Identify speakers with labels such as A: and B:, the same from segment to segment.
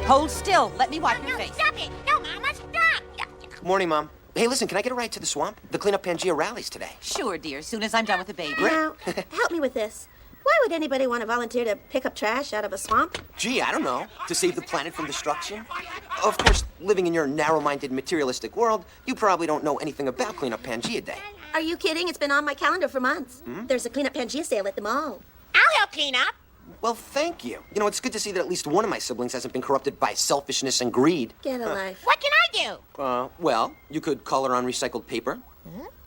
A: Hold still. Let me wipe your face.
B: Stop it! No, Mama, stop!
C: Morning, Mom. Hey, listen, can I get a ride to the swamp? The Clean Up Pangea rallies today.
A: Sure, dear. Soon as I'm done with the baby.
D: Now, help me with this. Why would anybody want to volunteer to pick up trash out of a swamp?
C: Gee, I don't know. To save the planet from destruction? Of course, living in your narrow-minded, materialistic world, you probably don't know anything about Clean Up Pangea Day.
D: Are you kidding? It's been on my calendar for months. There's a Clean Up Pangea sale at the mall.
B: I'll help clean up.
C: Well, thank you. You know, it's good to see that at least one of my siblings hasn't been corrupted by selfishness and greed.
D: Get a life.
B: What can I do?
C: Well, you could color on recycled paper.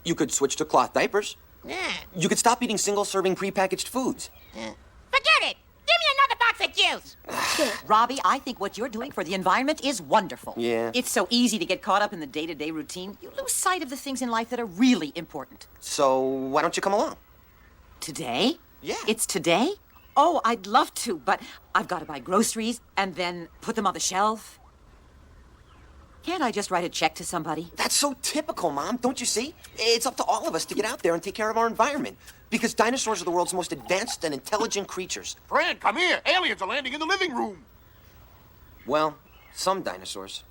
C: You could switch to cloth diapers.
B: Yeah.
C: You could stop eating single-serving prepackaged foods.
B: Forget it. Give me another box of juice.
A: Robbie, I think what you're doing for the environment is wonderful.
C: Yeah.
A: It's so easy to get caught up in the day-to-day routine. You lose sight of the things in life that are really important.
C: So, why don't you come along?
A: Today?
C: Yeah.
A: It's today? Oh, I'd love to, but I've got to buy groceries and then put them on the shelf. Can't I just write a check to somebody?
C: That's so typical, Mom. Don't you see? It's up to all of us to get out there and take care of our environment. Because dinosaurs are the world's most advanced and intelligent creatures.
E: Fred, come here. Aliens are landing in the living room.
C: Well, some dinosaurs.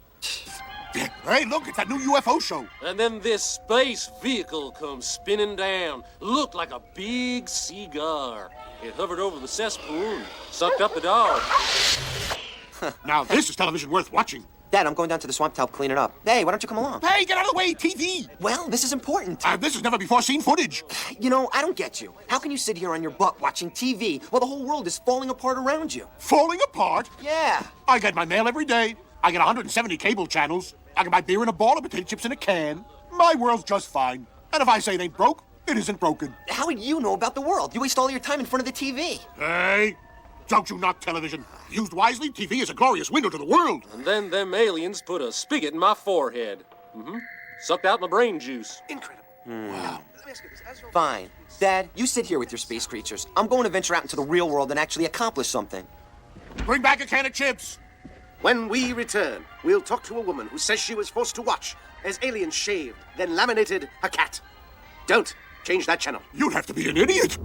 E: Hey, look, it's that new UFO show.
F: And then this space vehicle comes spinning down. Looked like a big cigar. It hovered over the cesspool and sucked up the dog.
E: Now, this is television worth watching.
C: Dad, I'm going down to the swamp to help clean it up. Hey, why don't you come along?
E: Hey, get out of the way, TV.
C: Well, this is important.
E: This is never-before-seen footage.
C: You know, I don't get you. How can you sit here on your butt watching TV while the whole world is falling apart around you?
E: Falling apart?
C: Yeah.
E: I get my mail every day. I get 170 cable channels. I get my beer in a ball and potato chips in a can. My world's just fine. And if I say it ain't broke, it isn't broken.
C: How would you know about the world? You waste all your time in front of the TV.
E: Hey, don't you knock television. Used wisely, TV is a glorious window to the world.
F: And then them aliens put a spigot in my forehead. Sucked out my brain juice.
E: Incredible.
C: Wow. Fine. Dad, you sit here with your space creatures. I'm going to venture out into the real world and actually accomplish something.
E: Bring back a can of chips.
G: When we return, we'll talk to a woman who says she was forced to watch as aliens shaved, then laminated a cat. Don't change that channel.
E: You'd have to be an idiot.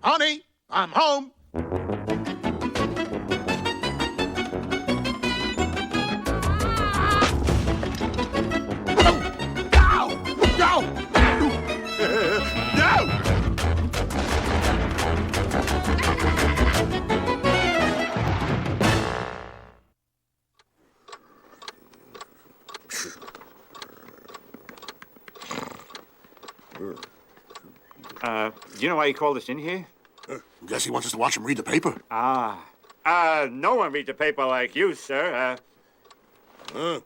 E: Honey, I'm home.
H: Do you know why he called us in here?
E: Guess he wants us to watch him read the paper.
H: No one reads the paper like you, sir.
E: Oh,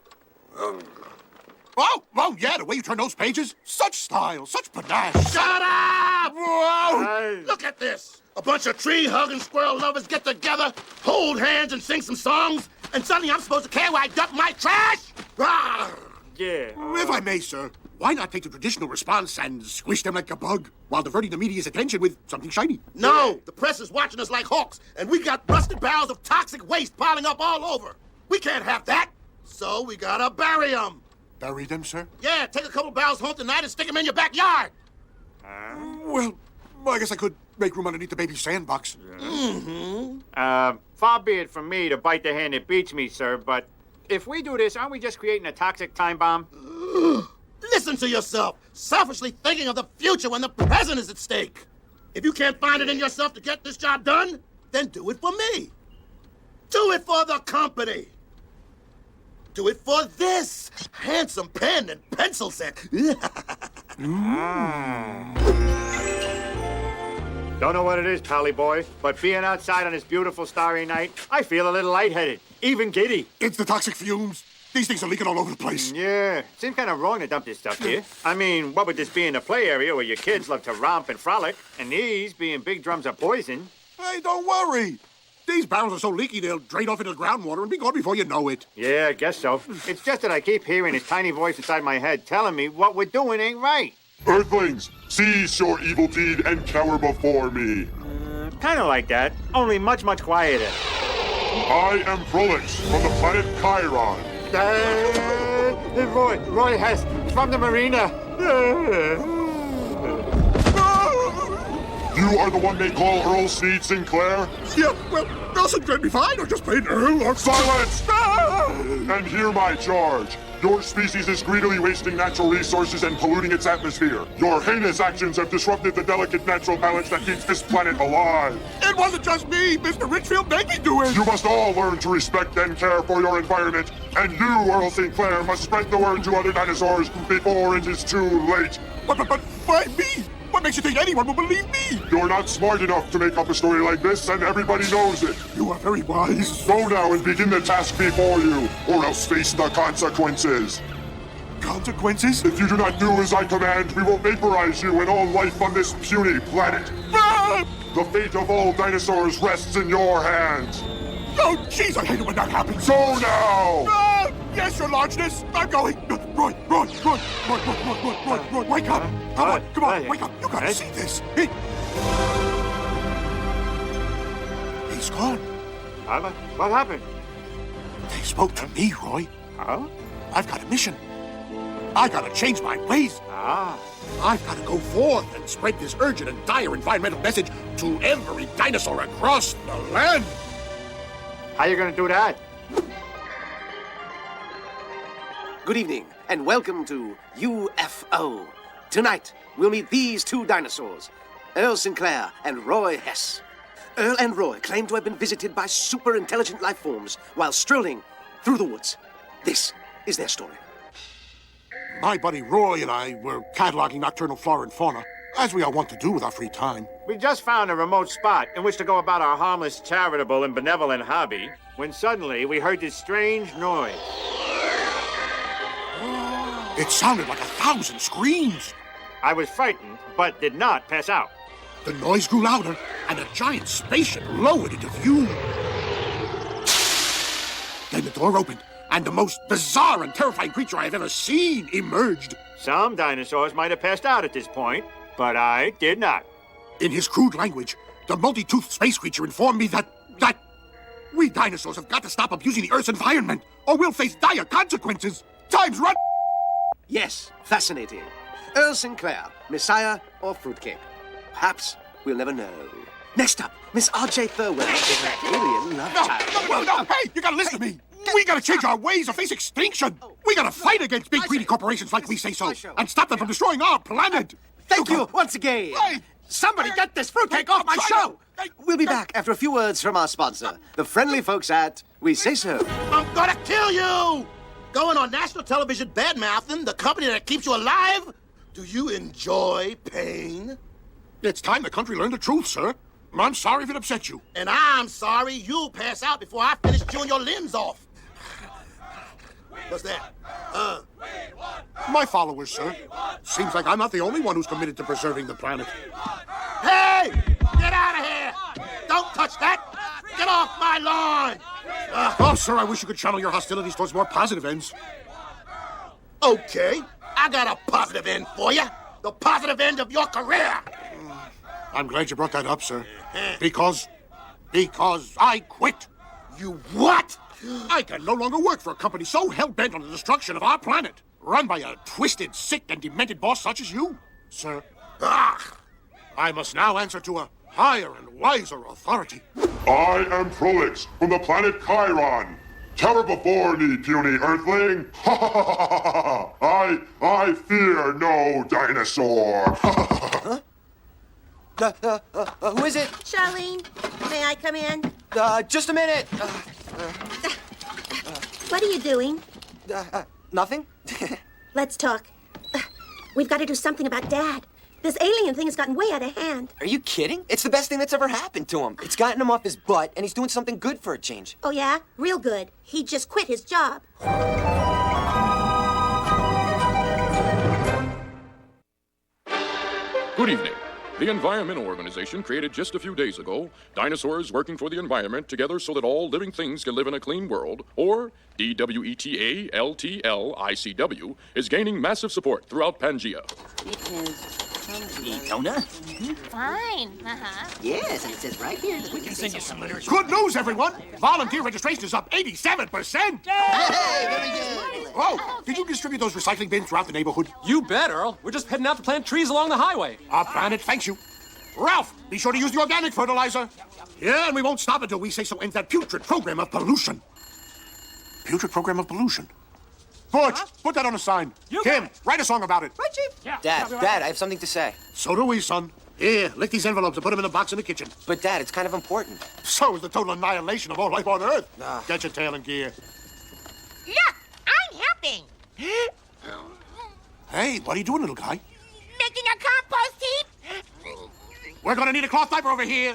E: yeah, the way you turn those pages. Such style, such panache. Shut up! Whoa! Look at this. A bunch of tree-hugging squirrel lovers get together, hold hands, and sing some songs, and suddenly I'm supposed to care where I dump my trash? Rawr!
H: Yeah.
E: If I may, sir, why not take the traditional response and squish them like a bug while diverting the media's attention with something shiny? No, the press is watching us like hawks, and we got rusted barrels of toxic waste piling up all over. We can't have that, so we gotta bury them. Bury them, sir? Yeah, take a couple barrels home tonight and stick them in your backyard. Well, I guess I could make room underneath the baby's sandbox.
H: Far be it from me to bite the hand that beats me, sir, but if we do this, aren't we just creating a toxic time bomb?
E: Listen to yourself, selfishly thinking of the future when the present is at stake. If you can't find it in yourself to get this job done, then do it for me. Do it for the company. Do it for this handsome pen and pencil set.
H: Don't know what it is, Pally boy, but being outside on this beautiful starry night, I feel a little lightheaded, even giddy.
E: It's the toxic fumes. These things are leaking all over the place.
H: Yeah, seems kind of wrong to dump this stuff here. I mean, what would this be in a play area where your kids love to romp and frolic, and these being big drums of poison?
E: Hey, don't worry. These barrels are so leaky they'll drain off into the groundwater and be gone before you know it.
H: Yeah, I guess so. It's just that I keep hearing this tiny voice inside my head telling me what we're doing ain't right.
I: Earthlings, cease your evil deed and cower before me.
H: Kind of like that, only much, much quieter.
I: I am Prolix from the planet Chiron.
H: Roy Hess from the marina.
I: You are the one they call Earl Sneed Sinclair?
E: Yeah, well, Earl Sinclair'd be fine, or just plain Earl, or...
I: Silence! And hear my charge. Your species is greedily wasting natural resources and polluting its atmosphere. Your heinous actions have disrupted the delicate natural balance that keeps this planet alive.
E: It wasn't just me, Mr. Richfield made me do it.
I: You must all learn to respect and care for your environment. And you, Earl Sinclair, must spread the word to other dinosaurs before it is too late.
E: But why me? What makes you think anyone will believe me?
I: You're not smart enough to make up a story like this, and everybody knows it.
E: You are very wise.
I: Go now and begin the task before you, or else face the consequences.
E: Consequences?
I: If you do not do as I command, we will vaporize you and all life on this puny planet.
E: Ah!
I: The fate of all dinosaurs rests in your hands.
E: Oh, jeez, I hate it when that happens.
I: Go now!
E: Ah! Yes, your largeness. I'm going. Roy, wake up. Come on, wake up. You gotta see this. He's gone.
H: What happened?
E: They spoke to me, Roy.
H: Huh?
E: I've got a mission. I gotta change my ways. I've gotta go forth and spread this urgent and dire environmental message to every dinosaur across the land.
H: How you gonna do that?
G: Good evening, and welcome to UFO. Tonight, we'll meet these two dinosaurs, Earl Sinclair and Roy Hess. Earl and Roy claim to have been visited by super-intelligent life forms while strolling through the woods. This is their story.
E: My buddy Roy and I were cataloging nocturnal flora and fauna, as we all want to do with our free time.
H: We just found a remote spot in which to go about our harmless, charitable, and benevolent hobby, when suddenly we heard this strange noise.
E: It sounded like 1,000 screams.
H: I was frightened, but did not pass out.
E: The noise grew louder, and a giant spaceship lowered into view. Then the door opened, and the most bizarre and terrifying creature I have ever seen emerged.
H: Some dinosaurs might have passed out at this point, but I did not.
E: In his crude language, the multi-toothed space creature informed me that we dinosaurs have got to stop abusing the Earth's environment, or we'll face dire consequences. Time's run.
G: Yes, fascinating. Earl Sinclair, Messiah or fruitcake? Perhaps we'll never know. Next up, Miss R.J. Thurwell in her alien love child.
E: No, hey, you gotta listen to me. We gotta change our ways or face extinction. We gotta fight against big greedy corporations like we say so, and stop them from destroying our planet.
G: Thank you once again.
E: Hey!
G: Somebody get this fruitcake off my show! We'll be back after a few words from our sponsor, the friendly folks at We Say So.
J: I'm gonna kill you! Going on national television bad-mouthing the company that keeps you alive? Do you enjoy pain?
E: It's time the country learned the truth, sir. I'm sorry if it upset you.
J: And I'm sorry you'll pass out before I finish chewing your limbs off. What's that?
E: My followers, sir. Seems like I'm not the only one who's committed to preserving the planet.
J: Hey! Get out of here! Don't touch that! Get off my lawn!
E: Oh, sir, I wish you could channel your hostilities towards more positive ends.
J: Okay, I got a positive end for you. The positive end of your career.
E: I'm glad you brought that up, sir. Because I quit.
J: You what?
E: I can no longer work for a company so hell-bent on the destruction of our planet, run by a twisted, sick, and demented boss such as you, sir. I must now answer to a higher and wiser authority.
I: I am Prolix from the planet Chiron. Tower before me, puny earthling. Ha ha ha ha ha! I fear no dinosaur.
C: Who is it?
D: Charlene, may I come in?
C: Just a minute.
D: What are you doing?
C: Nothing.
D: Let's talk. We've got to do something about Dad. This alien thing has gotten way out of hand.
C: Are you kidding? It's the best thing that's ever happened to him. It's gotten him off his butt, and he's doing something good for a change.
D: Oh, yeah? Real good. He just quit his job.
K: Good evening. The Environmental Organization, created just a few days ago, Dinosaurs Working for the Environment Together so that all living things can live in a clean world, or DWETALTLICW, is gaining massive support throughout Pangea.
L: Dona?
B: Fine. Uh-huh.
L: Yes, and it says right here that we can send you some literature.
E: Good news, everyone! Volunteer registration is up 87%!
L: Hey, very good.
E: Oh, did you distribute those recycling bins throughout the neighborhood?
F: You bet, Earl. We're just heading out to plant trees along the highway.
E: Our planet thanks you. Ralph, be sure to use the organic fertilizer. Yeah, and we won't stop until we say so ends that putrid program of pollution. Putrid program of pollution? Butch, put that on a sign. Kim, write a song about it.
C: Right, Chief? Yeah. Dad, I have something to say.
E: So do we, son. Here, lick these envelopes and put them in the box in the kitchen.
C: But, Dad, it's kind of important.
E: So is the total annihilation of all life on Earth. Get your tail in gear.
B: Look, I'm helping.
E: Hey, what are you doing, little guy?
B: Making a compost heap.
E: We're gonna need a cloth diaper over here.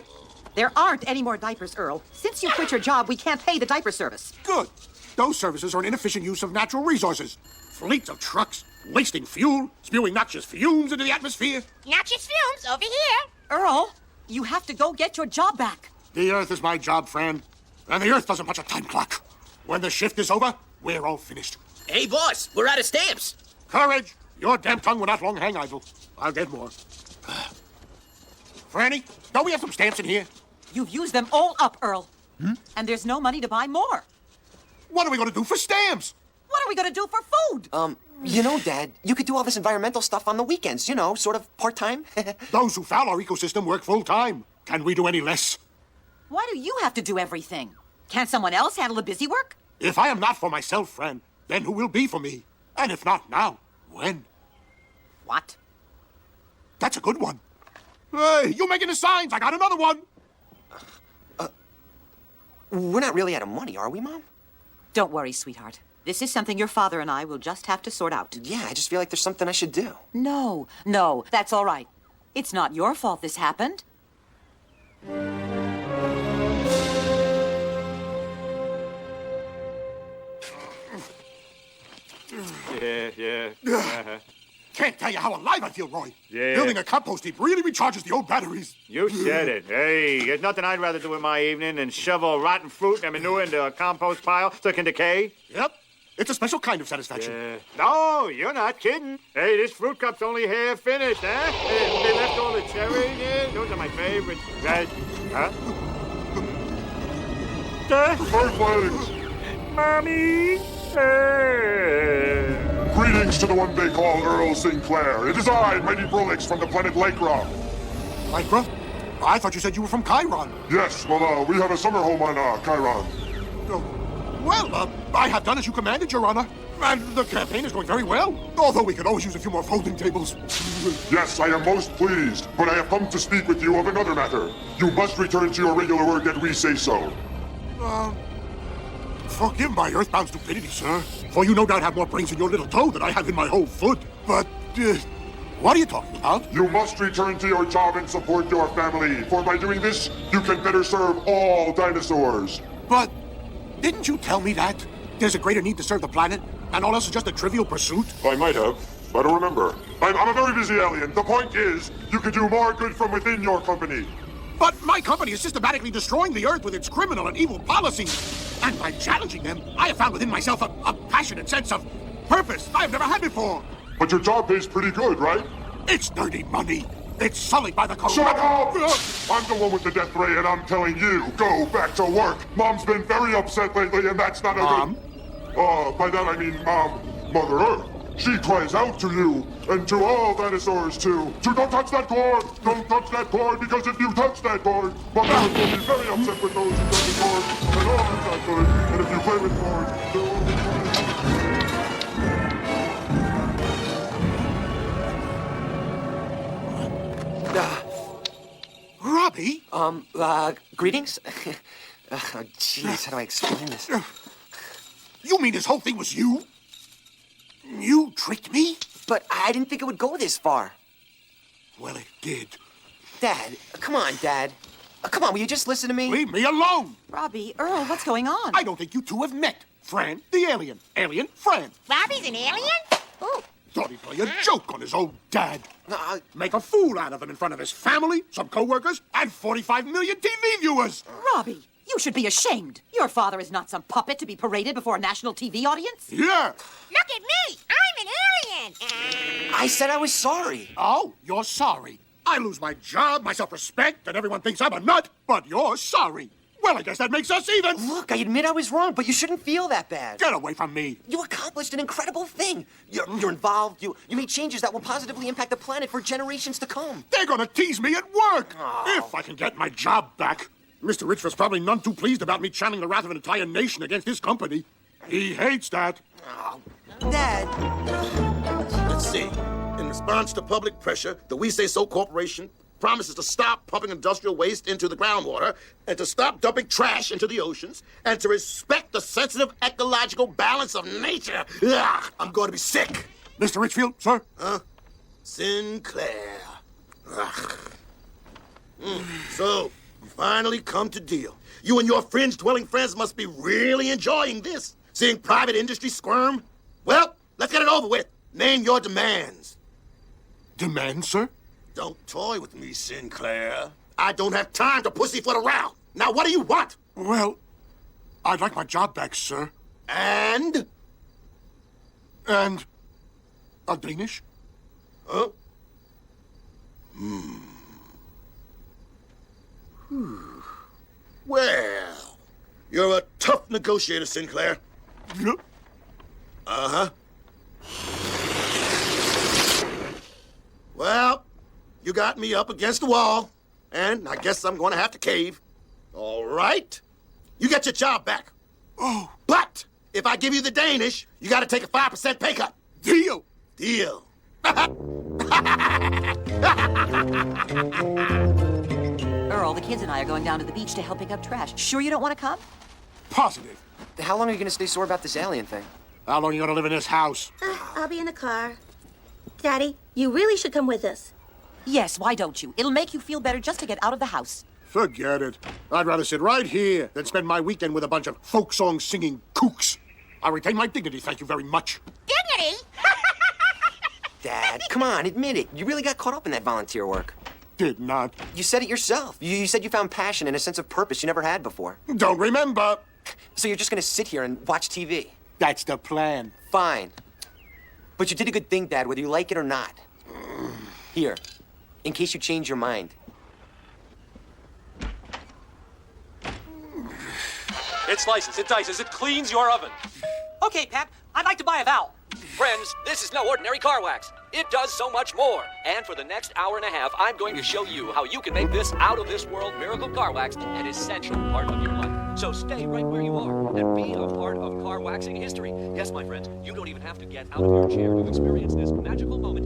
A: There aren't any more diapers, Earl. Since you quit your job, we can't pay the diaper service.
E: Good. Those services are an inefficient use of natural resources. Fleets of trucks, wasting fuel, spewing noxious fumes into the atmosphere.
B: Noxious fumes over here.
A: Earl, you have to go get your job back.
E: The Earth is my job, Fran. And the Earth doesn't watch a time clock. When the shift is over, we're all finished.
L: Hey, boss, we're out of stamps.
E: Courage! Your damn tongue will not long hang idle. I'll get more. Franny, don't we have some stamps in here?
A: You've used them all up, Earl. And there's no money to buy more.
E: What are we going to do for stamps?
A: What are we going to do for food?
C: You know, Dad, you could do all this environmental stuff on the weekends, you know, sort of part-time.
E: Those who foul our ecosystem work full-time. Can we do any less?
A: Why do you have to do everything? Can't someone else handle the busy work?
E: If I am not for myself, Fran, then who will be for me? And if not now, when?
A: What?
E: That's a good one. Hey, you making the signs? I got another one.
C: We're not really out of money, are we, Mom?
A: Don't worry, sweetheart. This is something your father and I will just have to sort out.
C: Yeah, I just feel like there's something I should do.
A: No, that's all right. It's not your fault this happened.
H: Yeah.
E: Can't tell you how alive I feel, Roy.
H: Yeah.
E: Building a compost heap really recharges the old batteries.
H: You said it. Hey, there's nothing I'd rather do in my evening than shovel rotten fruit and manure into a compost pile so it can decay.
E: Yep. It's a special kind of satisfaction.
H: No, you're not kidding. Hey, this fruit cup's only half finished, huh? Hey, they left all the cherries in. Those are my favorites. Right? Huh?
I: Bird plantings.
H: Mommy.
I: Greetings to the one they call Earl Sinclair. It is I, Mighty Brolix from the planet Lycra.
E: Lycra? I thought you said you were from Chiron.
I: Yes, well, we have a summer home on Chiron.
E: I have done as you commanded, Your Honor. And the campaign is going very well. Although we could always use a few more folding tables.
I: Yes, I am most pleased, but I have come to speak with you of another matter. You must return to your regular work and we say so.
E: Forgive my earthbound stupidity, sir. For you no doubt have more brains in your little toe than I have in my whole foot. But, what are you talking about?
I: You must return to your job and support your family. For by doing this, you can better serve all dinosaurs.
E: But, didn't you tell me that? There's a greater need to serve the planet, and all else is just a trivial pursuit?
I: I might have. I don't remember. I'm a very busy alien. The point is, you can do more good from within your company.
E: But my company is systematically destroying the Earth with its criminal and evil policies. And by challenging them, I have found within myself a passionate sense of purpose I've never had before.
I: But your job pays pretty good, right?
E: It's dirty money. It's sullied by the code.
I: Shut up! I'm the one with the death ray, and I'm telling you, go back to work. Mom's been very upset lately, and that's not a
E: Mom?
I: good... by that I mean, Mother Earth. She cries out to you, and to all dinosaurs, too. To don't touch that cord! Don't touch that cord, because if you touch that cord, Mother Earth will be very upset with those who touch the cord, and all that's not good. And if you play with cords, there will be...
E: Robbie?
C: Greetings? Oh, jeez, how do I explain this?
E: You mean this whole thing was you? You tricked me?
C: But I didn't think it would go this far.
E: Well, it did.
C: Dad, come on, Dad. Come on, will you just listen to me?
E: Leave me alone!
A: Robbie, Earl, what's going on?
E: I don't think you two have met. Fran, the alien. Alien, Fran.
B: Robbie's an alien? Ooh.
E: Thought he'd play a joke on his old dad. Make a fool out of him in front of his family, some co-workers, and 45 million TV viewers.
A: Robbie, you should be ashamed. Your father is not some puppet to be paraded before a national TV audience.
E: Yeah.
B: Look at me. I'm an alien.
C: I said I was sorry.
E: Oh, you're sorry. I lose my job, my self-respect, and everyone thinks I'm a nut, but you're sorry. Well, I guess that makes us even.
C: Look, I admit I was wrong, but you shouldn't feel that bad.
E: Get away from me.
C: You accomplished an incredible thing. You're involved. You made changes that will positively impact the planet for generations to come.
E: They're gonna tease me at work. If I can get my job back. Mr. Richford's probably none too pleased about me channeling the wrath of an entire nation against his company. He hates that.
C: Oh, Dad.
J: Let's see. In response to public pressure, the We Say So Corporation promises to stop pumping industrial waste into the groundwater and to stop dumping trash into the oceans and to respect the sensitive ecological balance of nature. Ugh, I'm going to be sick.
E: Mr. Richfield, sir?
J: Huh? Sinclair. Ugh. So, you finally come to deal. You and your fringe-dwelling friends must be really enjoying this. Seeing private industry squirm? Well, let's get it over with. Name your demands.
E: Demands, sir?
J: Don't toy with me, Sinclair. I don't have time to pussyfoot around. Now, what do you want?
E: Well, I'd like my job back, sir.
J: And?
E: And a Danish?
J: Huh? Well, you're a tough negotiator, Sinclair.
E: Yep.
J: Uh-huh. Well, you got me up against the wall, and I guess I'm going to have to cave. All right. You get your job back.
E: Oh.
J: But if I give you the Danish, you got to take a 5% pay cut.
E: Deal.
J: Deal.
A: Earl, the kids and I are going down to the beach to help pick up trash. Sure you don't want to come?
E: Positive.
C: How long are you going to stay sore about this alien thing?
E: How long are you going to live in this house?
D: I'll be in the car. Daddy, you really should come with us.
A: Yes, why don't you? It'll make you feel better just to get out of the house.
E: Forget it. I'd rather sit right here than spend my weekend with a bunch of folk song singing kooks. I retain my dignity, thank you very much.
B: Dignity?
C: Dad, come on, admit it. You really got caught up in that volunteer work.
E: Did not.
C: You said it yourself. You said you found passion and a sense of purpose you never had before.
E: Don't remember.
C: So you're just going to sit here and watch TV?
E: That's the plan.
C: Fine. But you did a good thing, Dad, whether you like it or not. Here, in case you change your mind.
F: It slices, it dices, it cleans your oven.
M: Okay, Pat, I'd like to buy a vowel. Friends, this is no ordinary car wax. It does so much more. And for the next hour and a half, I'm going to show you how you can make this out-of-this-world miracle car wax an essential part of your life. So stay right where you are and be a part of car waxing history. Yes, my friends, you don't even have to get out of your chair to experience this magical moment.